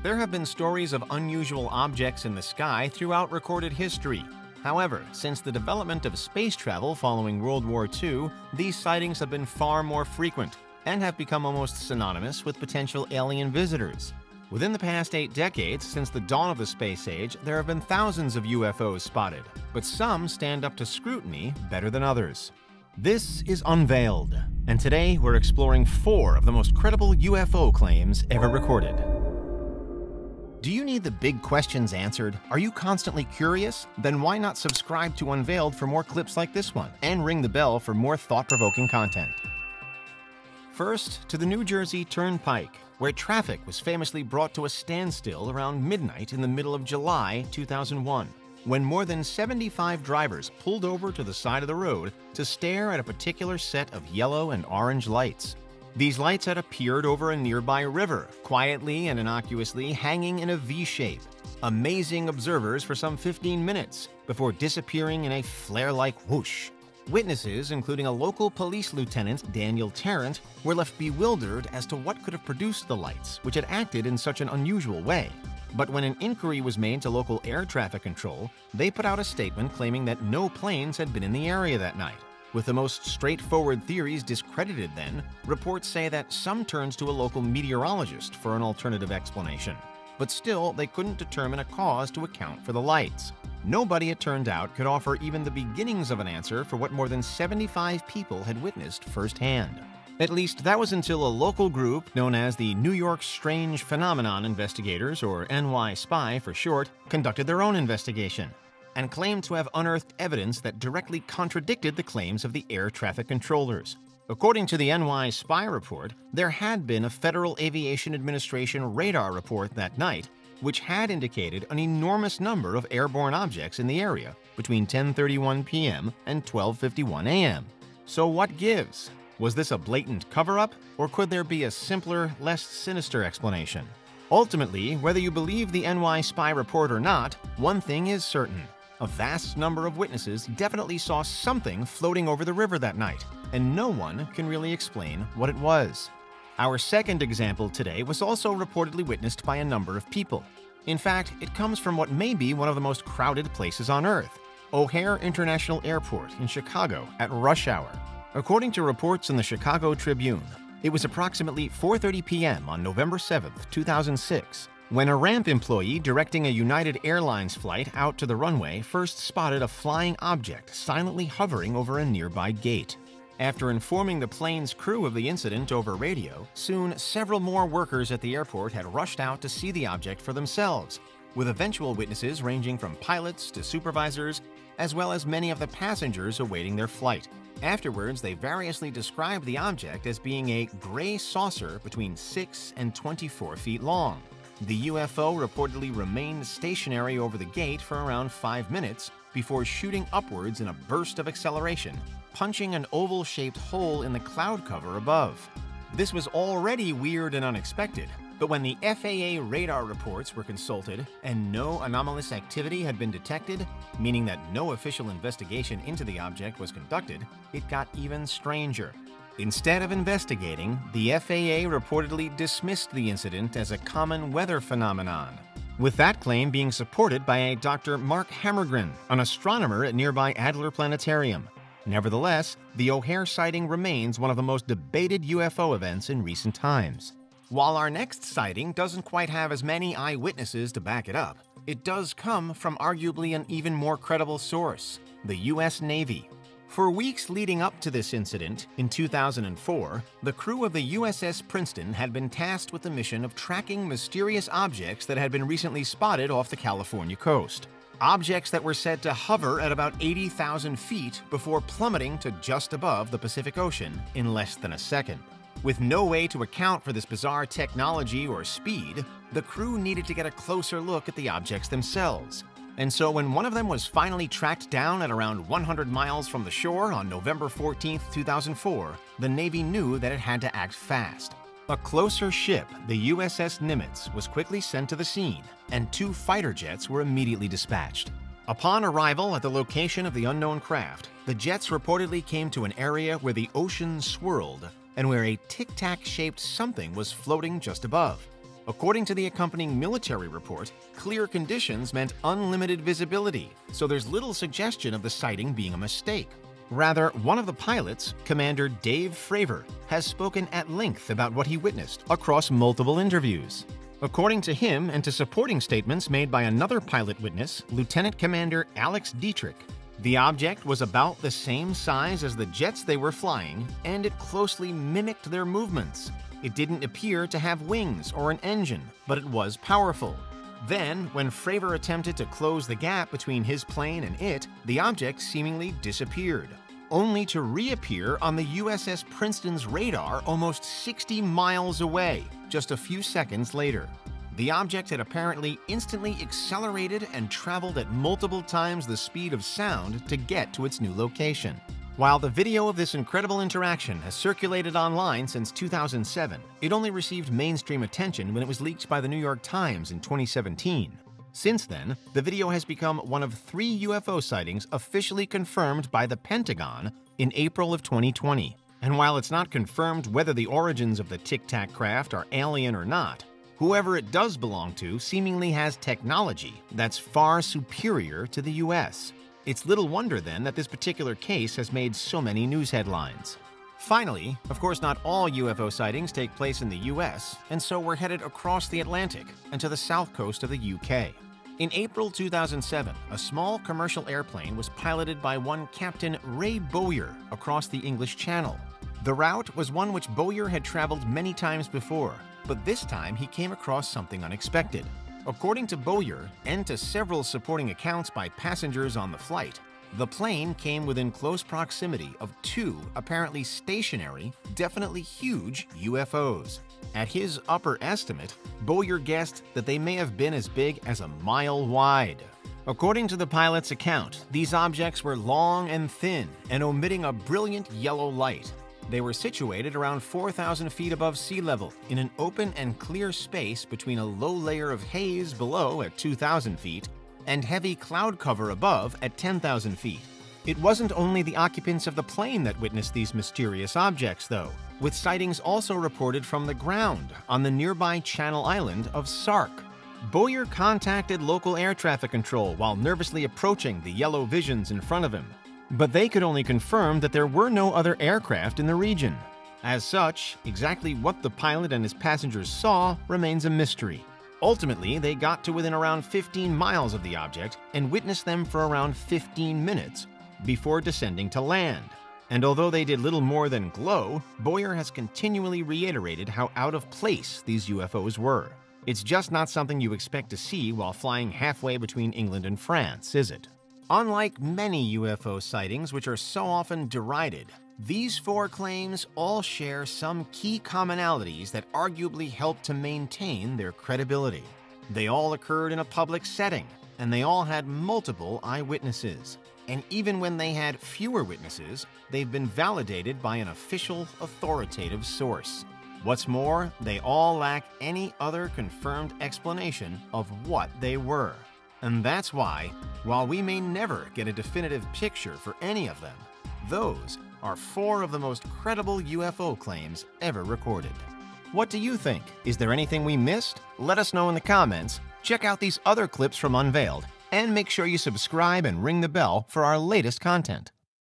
There have been stories of unusual objects in the sky throughout recorded history. However, since the development of space travel following World War II, these sightings have been far more frequent and have become almost synonymous with potential alien visitors. Within the past 8 decades, since the dawn of the space age, there have been thousands of UFOs spotted, but some stand up to scrutiny better than others. This is Unveiled, and today we're exploring 4 of the most credible UFO claims ever recorded. Do you need the big questions answered? Are you constantly curious? Then why not subscribe to Unveiled for more clips like this one, and ring the bell for more thought-provoking content. First, to the New Jersey Turnpike, where traffic was famously brought to a standstill around midnight in the middle of July 2001, when more than 75 drivers pulled over to the side of the road to stare at a particular set of yellow and orange lights. These lights had appeared over a nearby river, quietly and innocuously hanging in a V-shape, amazing observers for some 15 minutes before disappearing in a flare-like whoosh. Witnesses, including a local police lieutenant, Daniel Tarrant, were left bewildered as to what could have produced the lights, which had acted in such an unusual way. But when an inquiry was made to local air traffic control, they put out a statement claiming that no planes had been in the area that night. With the most straightforward theories discredited then, reports say that some turned to a local meteorologist for an alternative explanation. But still, they couldn't determine a cause to account for the lights. Nobody, it turned out, could offer even the beginnings of an answer for what more than 75 people had witnessed firsthand. At least that was until a local group known as the New York Strange Phenomenon Investigators, or NY-SPY for short, conducted their own investigation and claimed to have unearthed evidence that directly contradicted the claims of the air traffic controllers. According to the NY-SPY report, there had been a Federal Aviation Administration radar report that night, which had indicated an enormous number of airborne objects in the area between 10:31 p.m. and 12:51 a.m. So what gives? Was this a blatant cover-up, or could there be a simpler, less sinister explanation? Ultimately, whether you believe the NY-SPY report or not, one thing is certain. A vast number of witnesses definitely saw something floating over the river that night, and no one can really explain what it was. Our second example today was also reportedly witnessed by a number of people. In fact, it comes from what may be one of the most crowded places on Earth, O'Hare International Airport in Chicago at rush hour. According to reports in the Chicago Tribune, it was approximately 4:30 p.m. on November 7, 2006, when a ramp employee directing a United Airlines flight out to the runway first spotted a flying object silently hovering over a nearby gate. After informing the plane's crew of the incident over radio, soon several more workers at the airport had rushed out to see the object for themselves, with eventual witnesses ranging from pilots to supervisors, as well as many of the passengers awaiting their flight. Afterwards, they variously described the object as being a gray saucer between 6 and 24 feet long. The UFO reportedly remained stationary over the gate for around 5 minutes before shooting upwards in a burst of acceleration, punching an oval-shaped hole in the cloud cover above. This was already weird and unexpected, but when the FAA radar reports were consulted and no anomalous activity had been detected, meaning that no official investigation into the object was conducted, it got even stranger. Instead of investigating, the FAA reportedly dismissed the incident as a common weather phenomenon, with that claim being supported by a Dr. Mark Hammergren, an astronomer at nearby Adler Planetarium. Nevertheless, the O'Hare sighting remains one of the most debated UFO events in recent times. While our next sighting doesn't quite have as many eyewitnesses to back it up, it does come from arguably an even more credible source, the U.S. Navy. For weeks leading up to this incident, in 2004, the crew of the USS Princeton had been tasked with the mission of tracking mysterious objects that had been recently spotted off the California coast. Objects that were said to hover at about 80,000 feet before plummeting to just above the Pacific Ocean in less than a second. With no way to account for this bizarre technology or speed, the crew needed to get a closer look at the objects themselves. And so when one of them was finally tracked down at around 100 miles from the shore on November 14, 2004, the Navy knew that it had to act fast. A closer ship, the USS Nimitz, was quickly sent to the scene, and 2 fighter jets were immediately dispatched. Upon arrival at the location of the unknown craft, the jets reportedly came to an area where the ocean swirled and where a tic-tac-shaped something was floating just above. According to the accompanying military report, clear conditions meant unlimited visibility, so there's little suggestion of the sighting being a mistake. Rather, one of the pilots, Commander Dave Fravor, has spoken at length about what he witnessed across multiple interviews. According to him and to supporting statements made by another pilot witness, Lieutenant Commander Alex Dietrich, the object was about the same size as the jets they were flying, and it closely mimicked their movements. It didn't appear to have wings or an engine, but it was powerful. Then, when Fravor attempted to close the gap between his plane and it, the object seemingly disappeared, only to reappear on the USS Princeton's radar almost 60 miles away, just a few seconds later. The object had apparently instantly accelerated and traveled at multiple times the speed of sound to get to its new location. While the video of this incredible interaction has circulated online since 2007, it only received mainstream attention when it was leaked by the New York Times in 2017. Since then, the video has become one of 3 UFO sightings officially confirmed by the Pentagon in April of 2020. And while it's not confirmed whether the origins of the Tic-Tac craft are alien or not, whoever it does belong to seemingly has technology that's far superior to the US. It's little wonder then that this particular case has made so many news headlines. Finally, of course not all UFO sightings take place in the US, and so we're headed across the Atlantic and to the south coast of the UK. In April 2007, a small commercial airplane was piloted by one Captain Ray Bowyer across the English Channel. The route was one which Bowyer had traveled many times before, but this time he came across something unexpected. According to Bowyer, and to several supporting accounts by passengers on the flight, the plane came within close proximity of 2 apparently stationary, definitely huge UFOs. At his upper estimate, Bowyer guessed that they may have been as big as a mile wide. According to the pilot's account, these objects were long and thin and emitting a brilliant yellow light. They were situated around 4,000 feet above sea level in an open and clear space between a low layer of haze below at 2,000 feet and heavy cloud cover above at 10,000 feet. It wasn't only the occupants of the plane that witnessed these mysterious objects, though, with sightings also reported from the ground on the nearby Channel Island of Sark. Bowyer contacted local air traffic control while nervously approaching the yellow visions in front of him, but they could only confirm that there were no other aircraft in the region. As such, exactly what the pilot and his passengers saw remains a mystery. Ultimately, they got to within around 15 miles of the object and witnessed them for around 15 minutes before descending to land. And although they did little more than glow, Bowyer has continually reiterated how out of place these UFOs were. It's just not something you expect to see while flying halfway between England and France, is it? Unlike many UFO sightings which are so often derided, these 4 claims all share some key commonalities that arguably help to maintain their credibility. They all occurred in a public setting, and they all had multiple eyewitnesses. And even when they had fewer witnesses, they've been validated by an official, authoritative source. What's more, they all lack any other confirmed explanation of what they were. And that's why, while we may never get a definitive picture for any of them, those are 4 of the most credible UFO claims ever recorded. What do you think? Is there anything we missed? Let us know in the comments. Check out these other clips from Unveiled, and make sure you subscribe and ring the bell for our latest content.